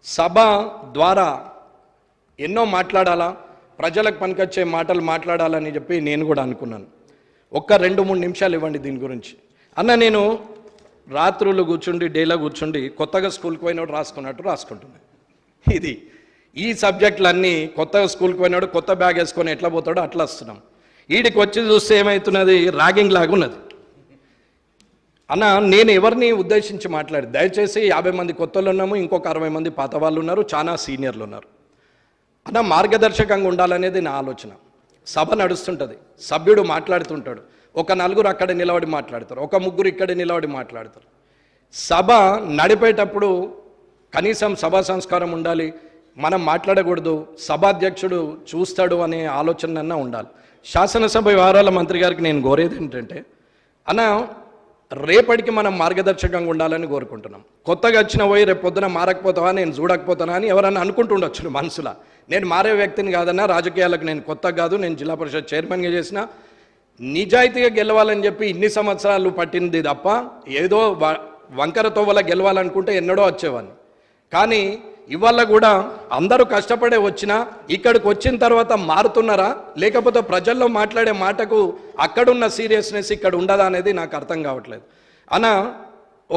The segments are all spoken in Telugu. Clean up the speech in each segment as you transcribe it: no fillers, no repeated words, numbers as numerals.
సభ ద్వారా ఎన్నో మాట్లాడాలా, ప్రజలకు పనికొచ్చే మాటలు మాట్లాడాలని చెప్పి నేను కూడా అనుకున్నాను. ఒక్క 2-3 నిమిషాలు ఇవ్వండి దీని గురించి. అన్న, నేను రాత్రులు కూర్చుండి డేలో కూర్చుండి కొత్తగా స్కూల్కి పోయినోడు రాసుకున్నట్టు రాసుకుంటున్నాను. ఈ సబ్జెక్టులన్నీ కొత్తగా స్కూల్కి పోయినాడు కొత్త బ్యాగ్ వేసుకొని ఎట్లా పోతాడో అట్లా వస్తున్నాం. వీడికి వచ్చి చూస్తే ఏమవుతున్నది, ర్యాగింగ్ లాగా ఉన్నది. అన్న, నేను ఎవరిని ఉద్దేశించి మాట్లాడి, దయచేసి 50 మంది కొత్తలు ఉన్నాము, ఇంకొక 60 మంది పాత వాళ్ళు ఉన్నారు, చాలా సీనియర్లు ఉన్నారు. అన్న, మార్గదర్శకంగా ఉండాలనేది నా ఆలోచన. సభ నడుస్తుంటుంది, సభ్యుడు మాట్లాడుతుంటాడు, ఒక 4 అక్కడ నిలబడి మాట్లాడతారు, ఒక 3 ఇక్కడ నిలబడి మాట్లాడతారు. సభ నడిపేటప్పుడు కనీసం సభా సంస్కారం ఉండాలి, మనం మాట్లాడకూడదు, సభాధ్యక్షుడు చూస్తాడు అనే ఆలోచన ఉండాలి. శాసనసభ వ్యవహారాల మంత్రి గారికి నేను కోరేది ఏంటంటే, అన్న, రేపటికి మనం మార్గదర్శకంగా ఉండాలని కోరుకుంటున్నాం. కొత్తగా వచ్చిన పోయి రేపు పొద్దున మారకపోతావా, నేను చూడకపోతానా అని ఎవరన్నా అనుకుంటుండొచ్చు మనసులో. నేను మారే వ్యక్తిని కాదన్నా, రాజకీయాలకు నేను కొత్త కాదు, నేను జిల్లా పరిషత్ చైర్మన్గా చేసిన, నిజాయితీగా గెలవాలని చెప్పి ఇన్ని సంవత్సరాలు పట్టింది తప్ప ఏదో వంకర తోవల గెలవాలనుకుంటే ఎన్నడో వచ్చేవాడిని. కానీ ఇవాళ కూడా అందరూ కష్టపడే వచ్చినా ఇక్కడికి వచ్చిన తర్వాత మారుతున్నారా, లేకపోతే ప్రజల్లో మాట్లాడే మాటకు అక్కడున్న సీరియస్నెస్ ఇక్కడ ఉండదా అనేది నాకు అర్థం కావట్లేదు. అన్న,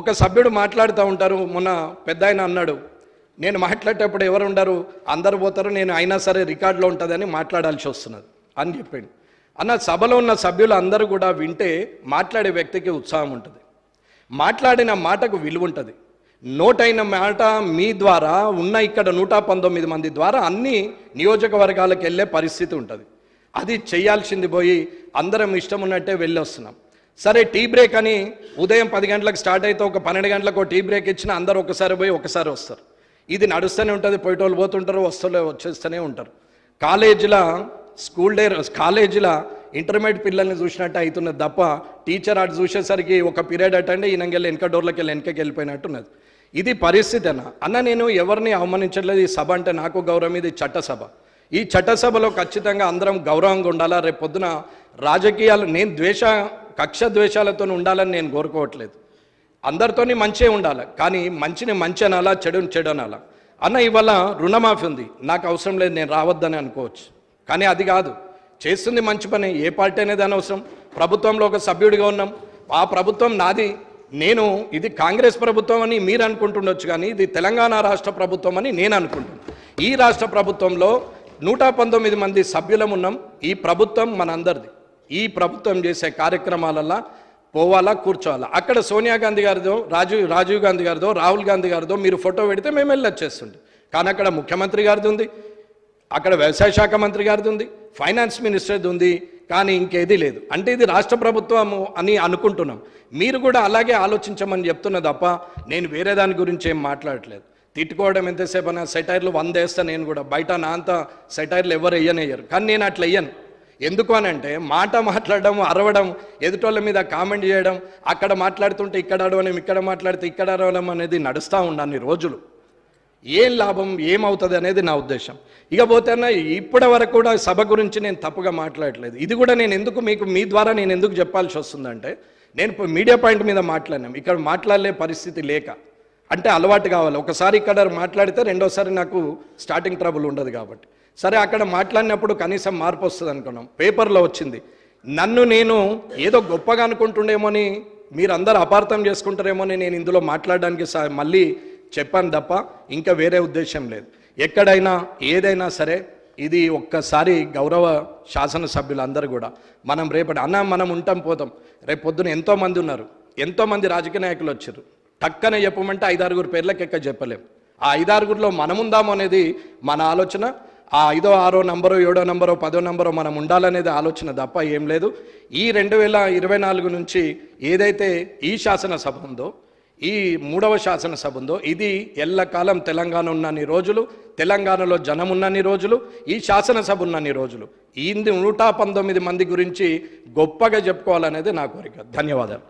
ఒక సభ్యుడు మాట్లాడుతూ ఉంటారు, మొన్న పెద్ద ఆయన అన్నాడు, నేను మాట్లాడేటప్పుడు ఎవరు ఉండరు, అందరు పోతారు, నేను అయినా సరే రికార్డులో ఉంటుందని మాట్లాడాల్సి వస్తున్నది అని చెప్పిండు. అన్న, సభలో ఉన్న సభ్యులు అందరూ కూడా వింటే మాట్లాడే వ్యక్తికి ఉత్సాహం ఉంటుంది, మాట్లాడిన మాటకు విలువ ఉంటుంది. నోటైన మాట మీ ద్వారా ఉన్న ఇక్కడ 119 మంది ద్వారా అన్ని నియోజకవర్గాలకు వెళ్ళే పరిస్థితి ఉంటుంది. అది చేయాల్సింది పోయి అందరం ఇష్టం ఉన్నట్టే వెళ్ళి వస్తున్నాం. సరే, టీ బ్రేక్ అని ఉదయం 10 గంటలకు స్టార్ట్ అయితే ఒక 12 గంటలకు టీ బ్రేక్ ఇచ్చిన అందరూ ఒకసారి పోయి ఒకసారి వస్తారు. ఇది నడుస్తూనే ఉంటుంది, పోయేటోళ్ళు పోతుంటారు, వచ్చేస్తూనే ఉంటారు. కాలేజీల ఇంటర్మీడియట్ పిల్లల్ని చూసినట్టు అవుతున్నది తప్ప టీచర్ అటు చూసేసరికి ఒక పీరియడ్ అటండి ఈయనకెళ్ళి వెనక డోర్లకి వెళ్ళి వెనకకి వెళ్ళిపోయినట్టున్నది. ఇది పరిస్థితి అన్న. నేను ఎవరిని అవమానించట్లేదు. ఈ సభ అంటే నాకు గౌరవం, ఇది చట్టసభ. ఈ చట్టసభలో ఖచ్చితంగా అందరం గౌరవంగా ఉండాలా. రేపు పొద్దున రాజకీయాలు నేను కక్ష ద్వేషాలతో ఉండాలని నేను కోరుకోవట్లేదు. అందరితోని మంచే ఉండాలి, కానీ మంచిని మంచి అనాలా, చెడుని చెడు అనాలా. అన్న, ఇవాళ రుణమాఫీ ఉంది, నాకు అవసరం లేదు, నేను రావద్దని అనుకోవచ్చు, కానీ అది కాదు. చేస్తుంది మంచి పని, ఏ పార్టీ అనేది అనవసరం. ప్రభుత్వంలో ఒక సభ్యుడిగా ఉన్నాం, ఆ ప్రభుత్వం నాది, ఇది కాంగ్రెస్ ప్రభుత్వం అని మీరు అనుకుంటుండొచ్చు, కానీ ఇది తెలంగాణ రాష్ట్ర ప్రభుత్వం అని నేను అనుకుంటున్నాను. ఈ రాష్ట్ర ప్రభుత్వంలో 119 మంది సభ్యులం ఉన్నాం. ఈ ప్రభుత్వం మనందరిది. ఈ ప్రభుత్వం చేసే కార్యక్రమాలల్లో పోవాలా, కూర్చోవాలా. అక్కడ సోనియా గాంధీ గారిదో, రాజీవ్ గాంధీ గారిదో, రాహుల్ గాంధీ గారిదో మీరు ఫోటో పెడితే మేము వెళ్ళొచ్చేస్తుండే. కానీ అక్కడ ముఖ్యమంత్రి గారిది ఉంది, అక్కడ వ్యవసాయ శాఖ మంత్రి గారిది ఉంది, ఫైనాన్స్ మినిస్టర్ది ఉంది, కానీ ఇంకేది లేదు. అంటే ఇది రాష్ట్ర ప్రభుత్వము అని అనుకుంటున్నాం. మీరు కూడా అలాగే ఆలోచించమని చెప్తున్నా తప్ప నేను వేరే దాని గురించి ఏం మాట్లాడట్లేదు. తిట్టుకోవడం ఎంతసేపు అన్నా, సెటైర్లు 100 వేస్తాను నేను కూడా. బయట నా అంత సెటైర్లు ఎవరు వేయనేయ్యరు, కానీ నేను అట్లా వేయను. ఎందుకు అనంటే మాట మాట్లాడడం, అరవడం, ఎదుటోళ్ళ మీద కామెంట్ చేయడం, అక్కడ మాట్లాడుతుంటే ఇక్కడ అరవడం, ఇక్కడ మాట్లాడితే ఇక్కడ అరవడం అనేది నడుస్తూ ఉండాలి రోజులు. ఏం లాభం, ఏమవుతుంది అనేది నా ఉద్దేశం. ఇకపోతే ఇప్పటి వరకు కూడా సభ గురించి నేను తప్పుగా మాట్లాడలేదు. ఇది కూడా నేను ఎందుకు మీ ద్వారా నేను ఎందుకు చెప్పాల్సి వస్తుందంటే, నేను మీడియా పాయింట్ మీద మాట్లాడినాం, ఇక్కడ మాట్లాడలే పరిస్థితి లేక, అంటే అలవాటు కావాలి. ఒకసారి ఇక్కడ మాట్లాడితే రెండోసారి నాకు స్టార్టింగ్ ట్రబుల్ ఉండదు కాబట్టి, సరే అక్కడ మాట్లాడినప్పుడు కనీసం మార్పు వస్తుంది అనుకున్నాం. పేపర్లో వచ్చింది. నేను ఏదో గొప్పగా అనుకుంటుండేమోని, మీరందరూ అపార్థం చేసుకుంటారేమోని నేను ఇందులో మాట్లాడడానికి మళ్ళీ చెప్పాను తప్ప ఇంకా వేరే ఉద్దేశం లేదు. ఎక్కడైనా ఏదైనా సరే ఇది ఒక్కసారి గౌరవ శాసనసభ్యులందరూ కూడా మనం రేపటి మనం ఉంటాం పోతాం. రేపు పొద్దున ఎంతోమంది ఉన్నారు, ఎంతోమంది రాజకీయ నాయకులు వచ్చారు. టక్కన చెప్పమంటే 5-6 పేర్లకి ఎక్క చెప్పలేం. ఆ 5-6లో మనముందాము అనేది మన ఆలోచన. ఆ 5వ 6వ నంబరో 7వ నంబరో 10వ నంబరో మనం ఉండాలనేది ఆలోచన తప్ప ఏం లేదు. ఈ 2024 నుంచి ఏదైతే ఈ శాసనసభ ఉందో, ఈ 3వ శాసనసభ ఉందో, ఇది ఎల్లకాలం తెలంగాణ ఉన్నన్ని రోజులు, తెలంగాణలో జనం ఉన్నన్ని రోజులు, ఈ శాసనసభ ఉన్నన్ని రోజులు ఈ 119 మంది గురించి గొప్పగా చెప్పుకోవాలనేది నా కోరిక. ధన్యవాదాలు.